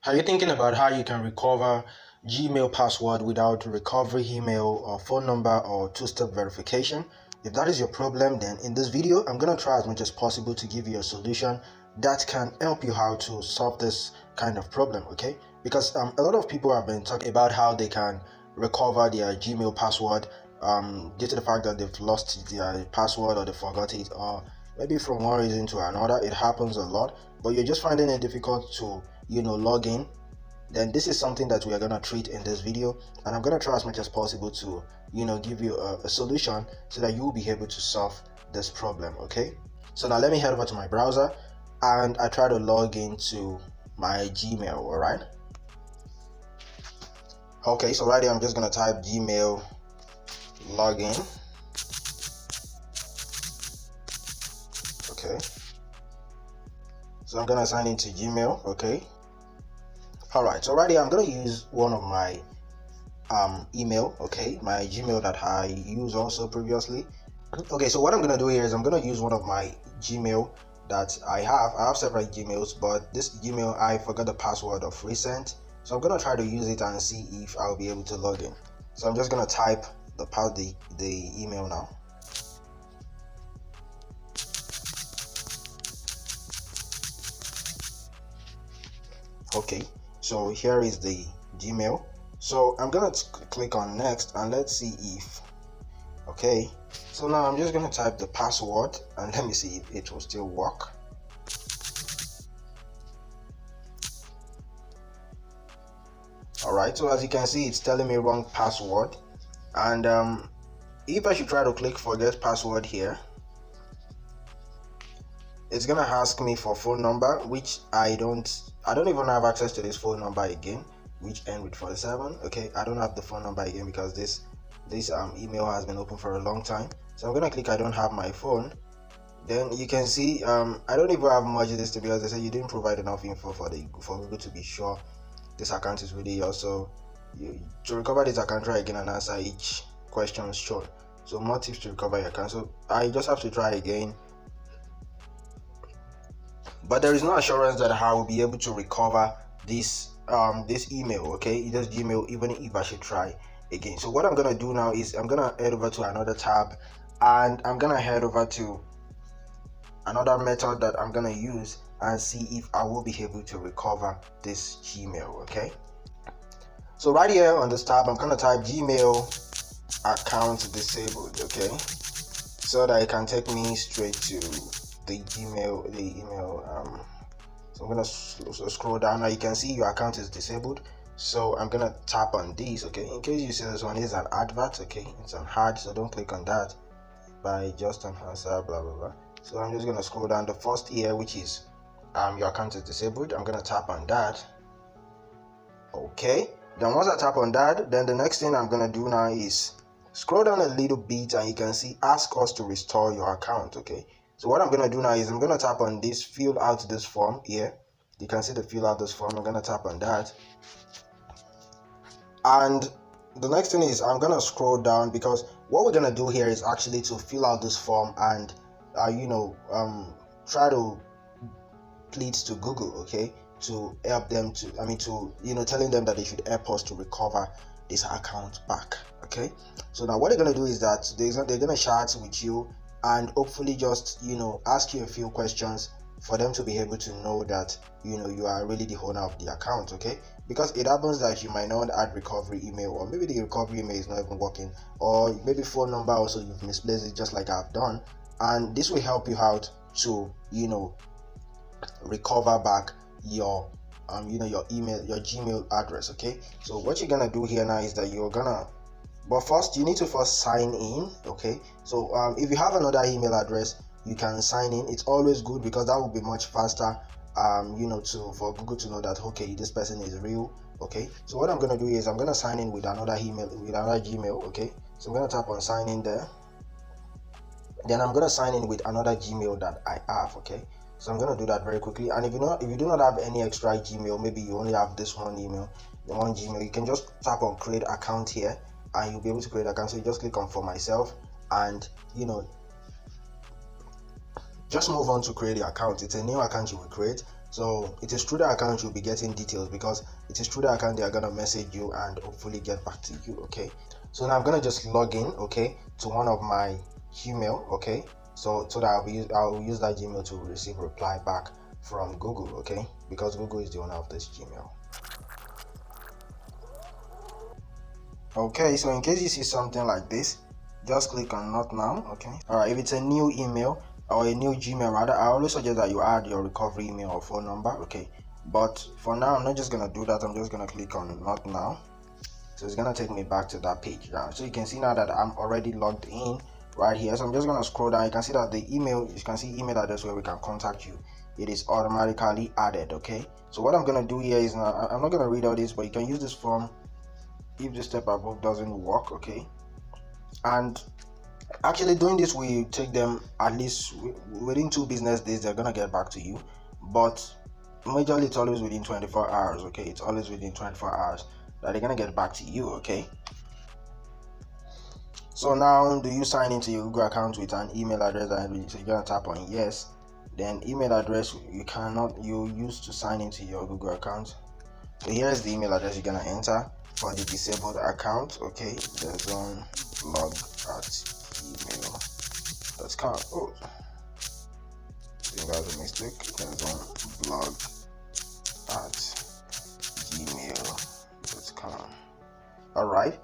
Are you thinking about how you can recover Gmail password without recovery email or phone number or two-step verification? If that is your problem, then in this video, I'm going to try as much as possible to give you a solution that can help you how to solve this kind of problem, okay? Because a lot of people have been talking about how they can recover their Gmail password due to the fact that they've lost their password or they forgot it, or maybe from one reason to another. It happens a lot, but you're just finding it difficult to log in. Then this is something that we are going to treat in this video, and I'm going to try as much as possible to give you a solution so that you will be able to solve this problem. Okay, so now let me head over to my browser and I try to log into my Gmail. All right, okay, so right here I'm just going to type Gmail login. Okay, so I'm going to sign into Gmail. Okay, alright, so right here I'm going to use one of my email, okay, my Gmail that I used also previously. Okay, so what I'm going to do here is I'm going to use one of my Gmail that I have several Gmails, but this Gmail I forgot the password of recent, so I'm going to try to use it and see if I'll be able to log in. So I'm just going to type the email now. Okay, so here is the Gmail. So I'm gonna click on next and let's see if, okay, so now I'm just gonna type the password and let me see if it will still work. Alright, so as you can see, it's telling me wrong password, and if I should try to click forget password here, it's gonna ask me for phone number, which I don't even have access to this phone number again, which end with 47. Okay, I don't have the phone number again because this email has been open for a long time. So I'm gonna click I don't have my phone. Then you can see I don't even have much of this, to because they say you didn't provide enough info for Google to be sure this account is really yours. So to recover this account, try again and answer each question shown. So more tips to recover your account. So I just have to try again. But there is no assurance that I will be able to recover this email, okay, this Gmail, even if I should try again. So what I'm gonna do now is I'm gonna head over to another tab, and I'm gonna head over to another method that I'm gonna use and see if I will be able to recover this Gmail. Okay, so right here on this tab I'm gonna type Gmail account disabled, okay, so that it can take me straight to the email. So I'm gonna scroll down. Now you can see your account is disabled, so I'm gonna tap on this. Okay, in case you see this one is an advert, okay, it's an ad, so don't click on that. By just enhancer blah blah blah. So I'm just gonna scroll down the first here, which is your account is disabled. I'm gonna tap on that. Okay, then once I tap on that, then the next thing I'm gonna do now is scroll down a little bit, and you can see ask us to restore your account. Okay, so what I'm going to do now is I'm going to tap on this fill out this form here. You can see the fill out this form. I'm going to tap on that, and the next thing is I'm going to scroll down, because what we're going to do here is actually to fill out this form and try to plead to Google, okay, to help them to telling them that they should help us to recover this account back. Okay, so now what they're going to do is that they're going to chat with you and hopefully just ask you a few questions for them to be able to know that you are really the owner of the account. Okay, because it happens that you might not add recovery email, or maybe the recovery email is not even working, or maybe phone number also you've misplaced it, just like I've done, and this will help you out to recover back your your email, your Gmail address. Okay, so what you're gonna do here now is that but first you need to sign in. Okay, so if you have another email address, you can sign in. It's always good, because that will be much faster for Google to know that okay, this person is real. Okay, so what I'm going to do is I'm going to sign in with another email, with another Gmail. Okay, so I'm going to tap on sign in there, then I'm going to sign in with another Gmail that I have. Okay, so I'm going to do that very quickly. And if you do not have any extra Gmail, maybe you only have this one Gmail, you can just tap on create account here, and you'll be able to create an account. So you just click on for myself, and just move on to create the account. It's a new account you will create, So it is through the account you'll be getting details, because it is through the account they are gonna message you and hopefully get back to you. Okay, so now I'm gonna just log in, okay, to one of my Gmail, okay, so that I'll use that Gmail to receive reply back from Google, okay, because Google is the owner of this Gmail. Okay, so in case you see something like this, just click on not now. Okay, all right, if it's a new email or a new Gmail rather, I always suggest that you add your recovery email or phone number. Okay, but for now I'm not just gonna do that. I'm just gonna click on not now, so it's gonna take me back to that page now. So you can see now that I'm already logged in right here. So I'm just gonna scroll down. You can see that the email, you can see email address where we can contact you, it is automatically added. Okay, so what I'm gonna do here is, now I'm not gonna read all this, but you can use this form if the step above doesn't work. Okay, and actually doing this will take them at least within 2 business days. They're gonna get back to you, but majorly it's always within 24 hours. Okay, it's always within 24 hours that they're gonna get back to you. Okay, so now do you sign into your Google account with an email address? So you're gonna tap on yes. Then email address you use to sign into your Google account. So here's the email address you're gonna enter for the disabled account. Okay, there's one blog at gmail.com. Oh, I think that was a mistake. There's one blog at gmail.com. All right,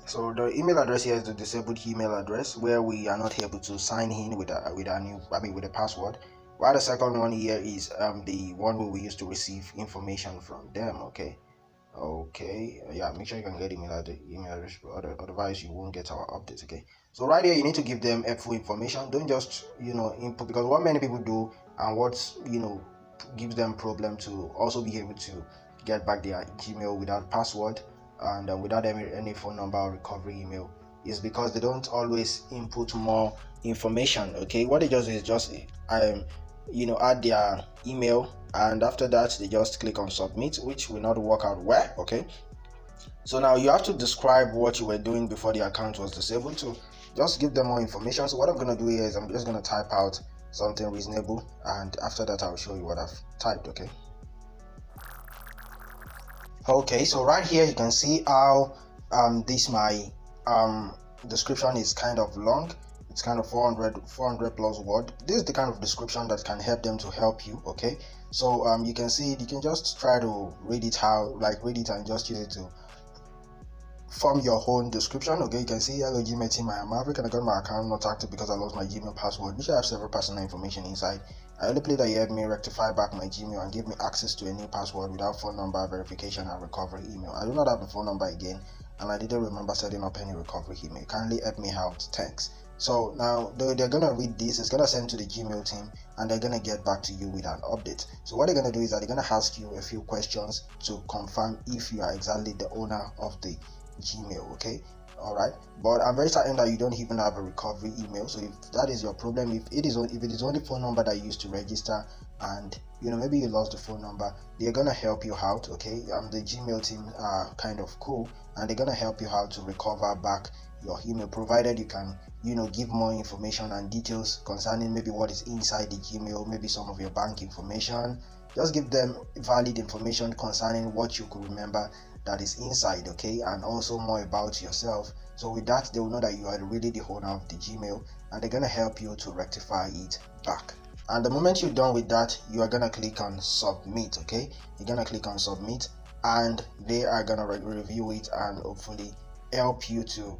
so the email address here is the disabled email address where we are not able to sign in with a password. While the second one here is the one where we used to receive information from them. Okay, yeah, make sure you can get email address, otherwise you won't get our updates. Okay, so right here you need to give them helpful information. Don't just input, because what many people do and what gives them problem to also be able to get back their Gmail without password and without any phone number or recovery email is because they don't always input more information. Okay, what they just do is just add their email, and after that they just click on submit, which will not work out well. Okay, so now you have to describe what you were doing before the account was disabled, so just give them more information. So what I'm going to do here is I'm just going to type out something reasonable, and after that I'll show you what I've typed. Okay, so right here you can see how this my description is kind of long. It's kind of 400 plus word. This is the kind of description that can help them to help you. Okay, so you can see it. You can just try to read it and just use it to form your own description. Okay, you can see, hello Gmail team, I am African. I got my account not active because I lost my Gmail password, which I have several personal information inside. I only play that you help me rectify back my Gmail and give me access to a new password without phone number verification and recovery email. I do not have the phone number again, and I didn't remember setting up any recovery email. Kindly help me out, thanks. So now they're gonna read this, it's gonna send to the Gmail team, and they're gonna get back to you with an update. So what they're gonna do is that they're gonna ask you a few questions to confirm if you are exactly the owner of the Gmail. Okay, all right, but I'm very certain that you don't even have a recovery email. So if that is your problem, if it is only phone number that you used to register, and maybe you lost the phone number, they're gonna help you out. Okay, the Gmail team are kind of cool, and they're gonna help you out to recover back your email, provided you can give more information and details concerning maybe what is inside the Gmail, maybe some of your bank information. Just give them valid information concerning what you could remember that is inside. Okay, and also more about yourself. So with that, they will know that you are really the owner of the Gmail, and they're gonna help you to rectify it back. And the moment you're done with that, you are gonna click on submit. Okay, you're gonna click on submit, and they are gonna review it and hopefully help you to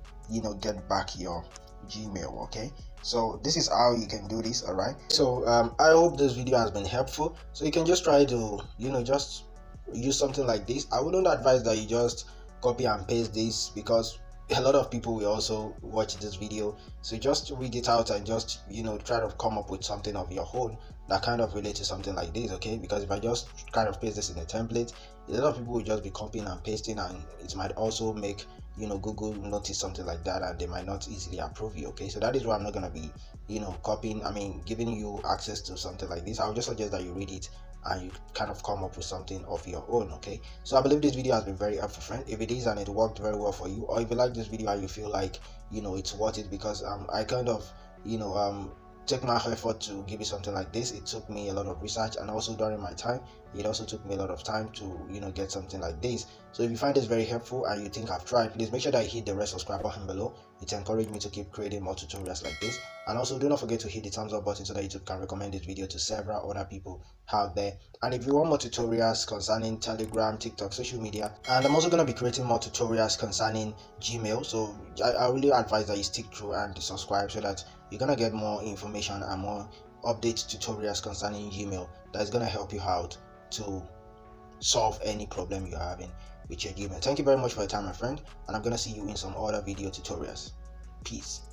get back your Gmail. Okay, so this is how you can do this. All right, so I hope this video has been helpful. So you can just try to just use something like this. I wouldn't advise that you just copy and paste this, because a lot of people will also watch this video. So just read it out and just try to come up with something of your own that kind of relates to something like this. Okay, because if I just kind of paste this in a template, a lot of people will just be copying and pasting, and it might also make Google notice something like that, and they might not easily approve you. Okay, so that is why I'm not going to be giving you access to something like this. I would just suggest that you read it and you kind of come up with something of your own. Okay, so I believe this video has been very helpful, friend. If it is and it worked very well for you, or if you like this video and you feel like it's worth it, because I kind of take my effort to give you something like this. It took me a lot of research, and also during my time it also took me a lot of time to get something like this. So if you find this very helpful and you think I've tried, please make sure that you hit the red subscribe button below. It encourages me to keep creating more tutorials like this. And also do not forget to hit the thumbs up button so that YouTube can recommend this video to several other people out there. And if you want more tutorials concerning Telegram, TikTok, social media, and I'm also going to be creating more tutorials concerning Gmail, so I really advise that you stick through and subscribe so that you're going to get more information and more update tutorials concerning Gmail that is going to help you out to solve any problem you're having with your Gmail. Thank you very much for your time, my friend, and I'm going to see you in some other video tutorials. Peace.